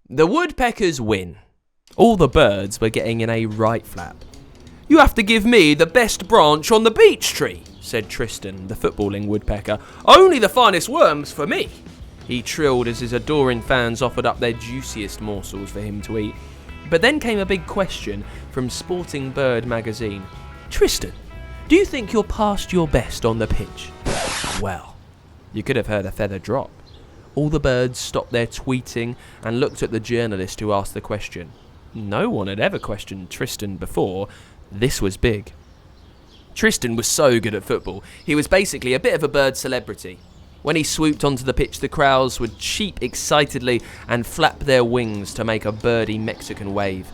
The woodpeckers win. All the birds were getting in a right flap. "You have to give me the best branch on the beech tree," said Tristan, the footballing woodpecker. "Only the finest worms for me," he trilled as his adoring fans offered up their juiciest morsels for him to eat. But then came a big question from Sporting Bird magazine. "Tristan, do you think you're past your best on the pitch?" Well, you could have heard a feather drop. All the birds stopped their tweeting and looked at the journalist who asked the question. No one had ever questioned Tristan before. This was big. Tristan was so good at football. He was basically a bit of a bird celebrity. When he swooped onto the pitch, the crowds would cheep excitedly and flap their wings to make a birdie Mexican wave.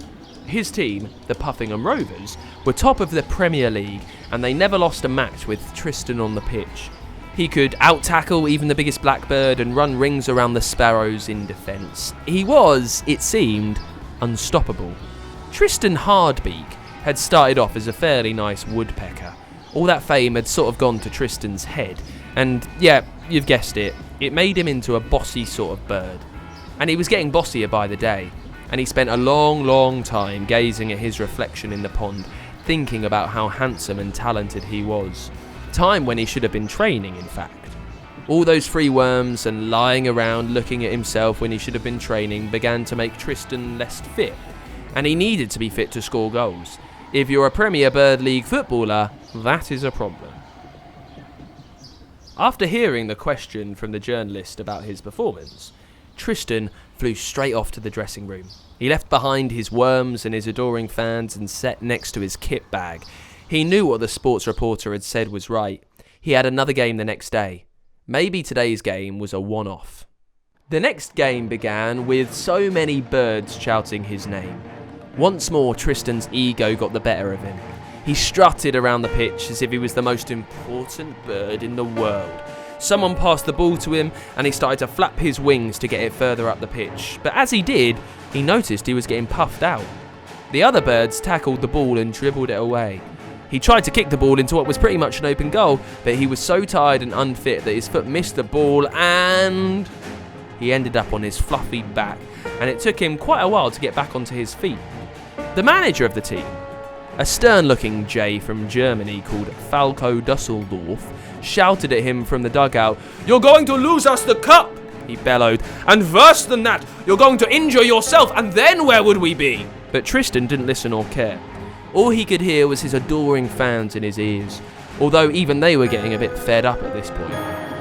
His team, the Puffingham Rovers, were top of the Premier League, and they never lost a match with Tristan on the pitch. He could out-tackle even the biggest blackbird and run rings around the sparrows in defence. He was, it seemed, unstoppable. Tristan Hardbeak had started off as a fairly nice woodpecker. All that fame had sort of gone to Tristan's head, and yeah, you've guessed it, it made him into a bossy sort of bird. And he was getting bossier by the day, and he spent a long time gazing at his reflection in the pond, thinking about how handsome and talented he was. Time when he should have been training, in fact. All those free worms and lying around looking at himself when he should have been training began to make Tristan less fit, and he needed to be fit to score goals. If you're a Premier Bird League footballer, that is a problem. After hearing the question from the journalist about his performance, Tristan flew straight off to the dressing room. He left behind his worms and his adoring fans and sat next to his kit bag. He knew what the sports reporter had said was right. He had another game the next day. Maybe today's game was a one-off. The next game began with so many birds shouting his name. Once more, Tristan's ego got the better of him. He strutted around the pitch as if he was the most important bird in the world. Someone passed the ball to him and he started to flap his wings to get it further up the pitch. But as he did, he noticed he was getting puffed out. The other birds tackled the ball and dribbled it away. He tried to kick the ball into what was pretty much an open goal, but he was so tired and unfit that his foot missed the ball and he ended up on his fluffy back, and it took him quite a while to get back onto his feet. The manager of the team, a stern-looking Jay from Germany called Falco Dusseldorf, shouted at him from the dugout, "You're going to lose us the cup," he bellowed, "and worse than that, you're going to injure yourself, and then where would we be?" But Tristan didn't listen or care. All he could hear was his adoring fans in his ears, although even they were getting a bit fed up at this point.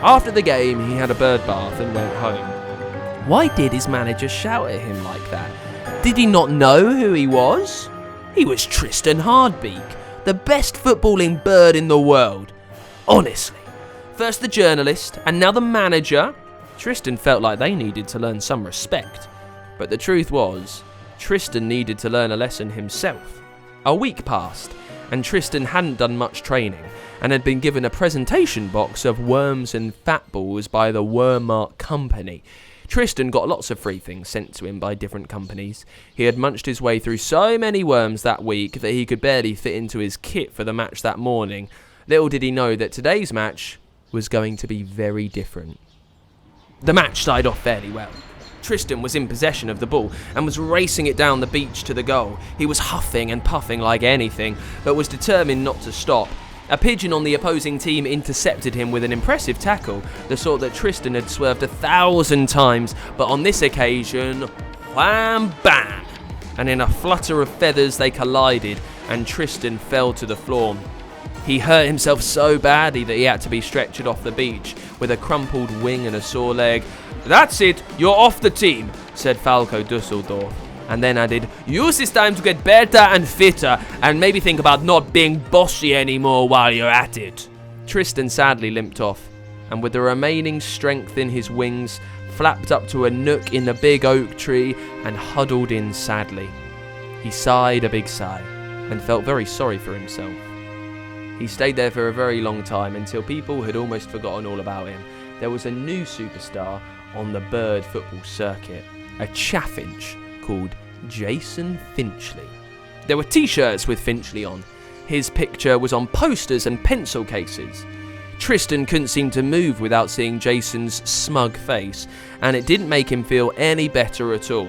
After the game, he had a bird bath and went home. Why did his manager shout at him like that? Did he not know who he was? He was Tristan Hardbeak, the best footballing bird in the world. Honestly. First the journalist, and now the manager. Tristan felt like they needed to learn some respect. But the truth was, Tristan needed to learn a lesson himself. A week passed, and Tristan hadn't done much training, and had been given a presentation box of worms and fat balls by the Wormart Company. Tristan got lots of free things sent to him by different companies. He had munched his way through so many worms that week that he could barely fit into his kit for the match that morning. Little did he know that today's match was going to be very different. The match started off fairly well. Tristan was in possession of the ball and was racing it down the beach to the goal. He was huffing and puffing like anything, but was determined not to stop. A pigeon on the opposing team intercepted him with an impressive tackle, the sort that Tristan had swerved 1,000 times, but on this occasion, wham bam! And in a flutter of feathers they collided, and Tristan fell to the floor. He hurt himself so badly that he had to be stretchered off the beach with a crumpled wing and a sore leg. "That's it, you're off the team," said Falco Dusseldorf, and then added, "Use this time to get better and fitter, and maybe think about not being bossy anymore while you're at it." Tristan sadly limped off, and with the remaining strength in his wings, flapped up to a nook in the big oak tree and huddled in sadly. He sighed a big sigh, and felt very sorry for himself. He stayed there for a very long time until people had almost forgotten all about him. There was a new superstar on the bird football circuit, a chaffinch called Jason Finchley. There were t-shirts with Finchley on. His picture was on posters and pencil cases. Tristan couldn't seem to move without seeing Jason's smug face, and it didn't make him feel any better at all.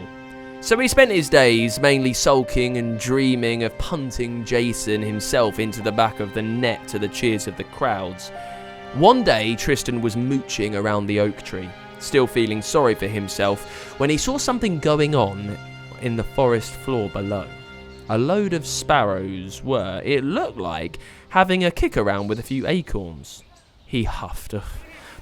So he spent his days mainly sulking and dreaming of punting Jason himself into the back of the net to the cheers of the crowds. One day, Tristan was mooching around the oak tree, still feeling sorry for himself, when he saw something going on in the forest floor below. A load of sparrows were, it looked like, having a kick around with a few acorns. He huffed.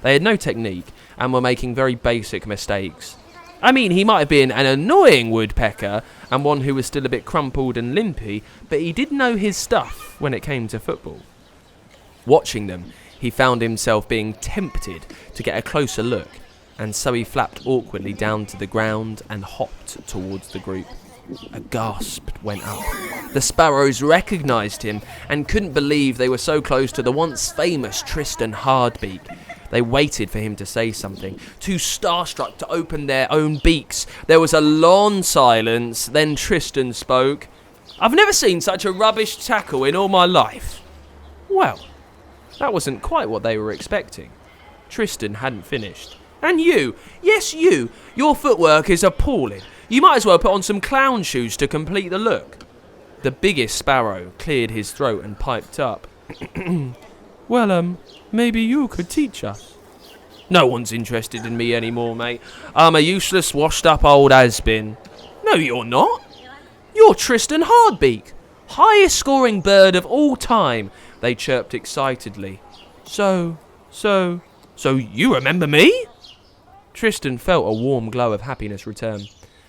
They had no technique and were making very basic mistakes. I mean, he might have been an annoying woodpecker and one who was still a bit crumpled and limpy, but he did know his stuff when it came to football. Watching them, he found himself being tempted to get a closer look, and so he flapped awkwardly down to the ground and hopped towards the group. A gasp went up. The sparrows recognised him and couldn't believe they were so close to the once famous Tristan Hardbeak. They waited for him to say something, too starstruck to open their own beaks. There was a long silence, then Tristan spoke. "I've never seen such a rubbish tackle in all my life." Well, that wasn't quite what they were expecting. Tristan hadn't finished. "And you, yes you, your footwork is appalling. You might as well put on some clown shoes to complete the look." The biggest sparrow cleared his throat and piped up. Well, maybe you could teach us." "No one's interested in me anymore, mate. I'm a useless, washed-up old has-been." "No, you're not. You're Tristan Hardbeak, highest-scoring bird of all time," they chirped excitedly. So you remember me?" Tristan felt a warm glow of happiness return.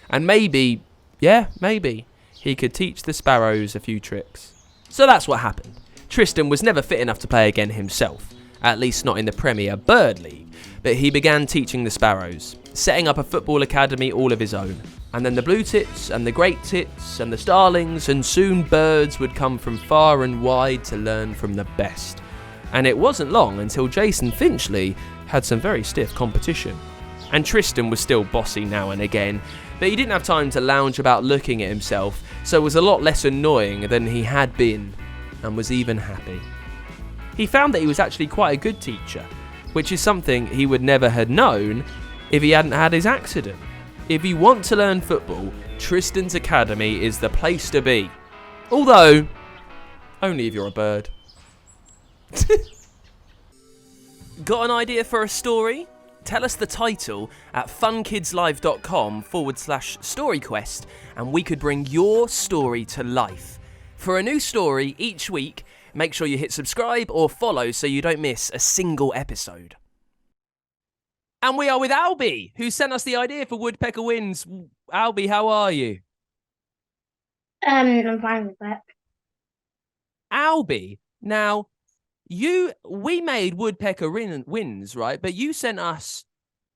And maybe, he could teach the sparrows a few tricks. So that's what happened. Tristan was never fit enough to play again himself, at least not in the Premier Bird League, but he began teaching the sparrows, setting up a football academy all of his own. And then the blue tits and the great tits and the starlings, and soon birds would come from far and wide to learn from the best. And it wasn't long until Jason Finchley had some very stiff competition. And Tristan was still bossy now and again, but he didn't have time to lounge about looking at himself, so was a lot less annoying than he had been, and was even happy. He found that he was actually quite a good teacher, which is something he would never have known if he hadn't had his accident. If you want to learn football, Tristan's Academy is the place to be. Although, only if you're a bird. Got an idea for a story? Tell us the title at funkidslive.com/Storyquest and we could bring your story to life. For a new story each week, make sure you hit subscribe or follow so you don't miss a single episode. And we are with Albie, who sent us the idea for Woodpecker Wins. Albie, how are you? I'm fine with that. Albie, now, we made Woodpecker Wins, right? But you sent us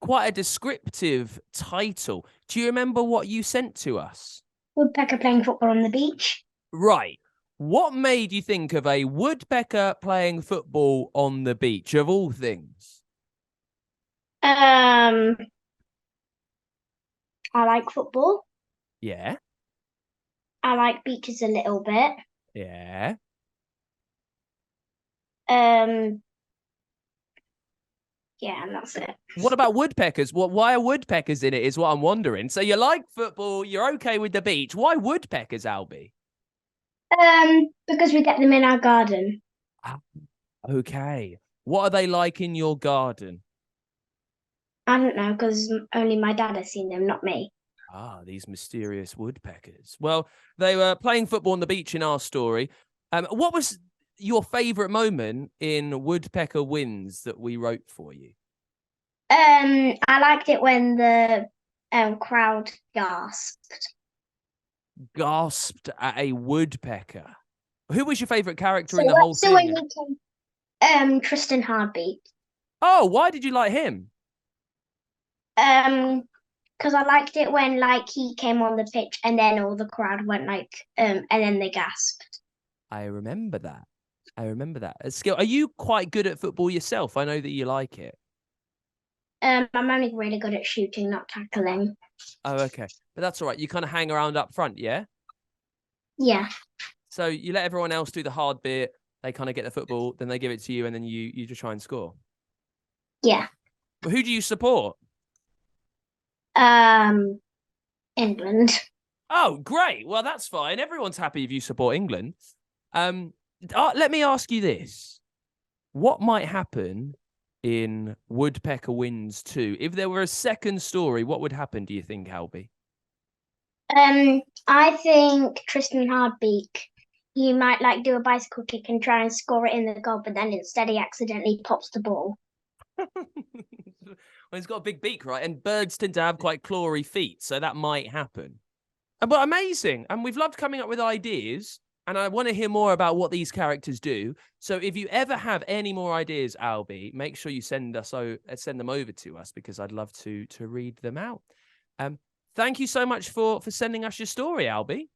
quite a descriptive title. Do you remember what you sent to us? Woodpecker playing football on the beach. Right. What made you think of a woodpecker playing football on the beach, of all things? I like football. Yeah. I like beaches a little bit. Yeah. Yeah, and that's it. What about woodpeckers? Why are woodpeckers in it is what I'm wondering. So you like football, you're okay with the beach. Why woodpeckers, Albie? Because we get them in our garden. Okay. What are they like in your garden? I don't know, because only my dad has seen them, not me. Ah, these mysterious woodpeckers. Well, they were playing football on the beach in our story. What was your favourite moment in Woodpecker Wins that we wrote for you? I liked it when the crowd gasped. Gasped at a woodpecker. Who was your favourite character in the whole thing? When you came, Tristan Hardbeat. Oh, why did you like him? Because I liked it when he came on the pitch and then all the crowd went and then they gasped. I remember that. Skill, are you quite good at football yourself? I know that you like it. I'm only really good at shooting, not tackling. Oh, okay. But that's all right. You kind of hang around up front, yeah? Yeah. So you let everyone else do the hard bit. They kind of get the football, then they give it to you, and then you just try and score. Yeah. But who do you support? England. Oh, great. Well, that's fine. Everyone's happy if you support England. Let me ask you this. What might happen in Woodpecker Wins 2? If there were a second story, what would happen, do you think, Albie? I think Tristan Hardbeak, he might like do a bicycle kick and try and score it in the goal, but then instead he accidentally pops the ball. Well, he's got a big beak, right? And birds tend to have quite clawy feet, so that might happen. But amazing. And we've loved coming up with ideas. And I want to hear more about what these characters do. So if you ever have any more ideas, Albie, make sure you send them over to us, because I'd love to read them out. Thank you so much for sending us your story, Albie.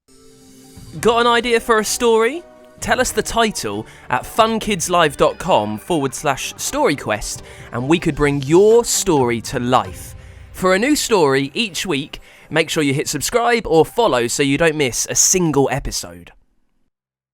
Got an idea for a story? Tell us the title at funkidslive.com/Storyquest, and we could bring your story to life. For a new story each week, make sure you hit subscribe or follow so you don't miss a single episode.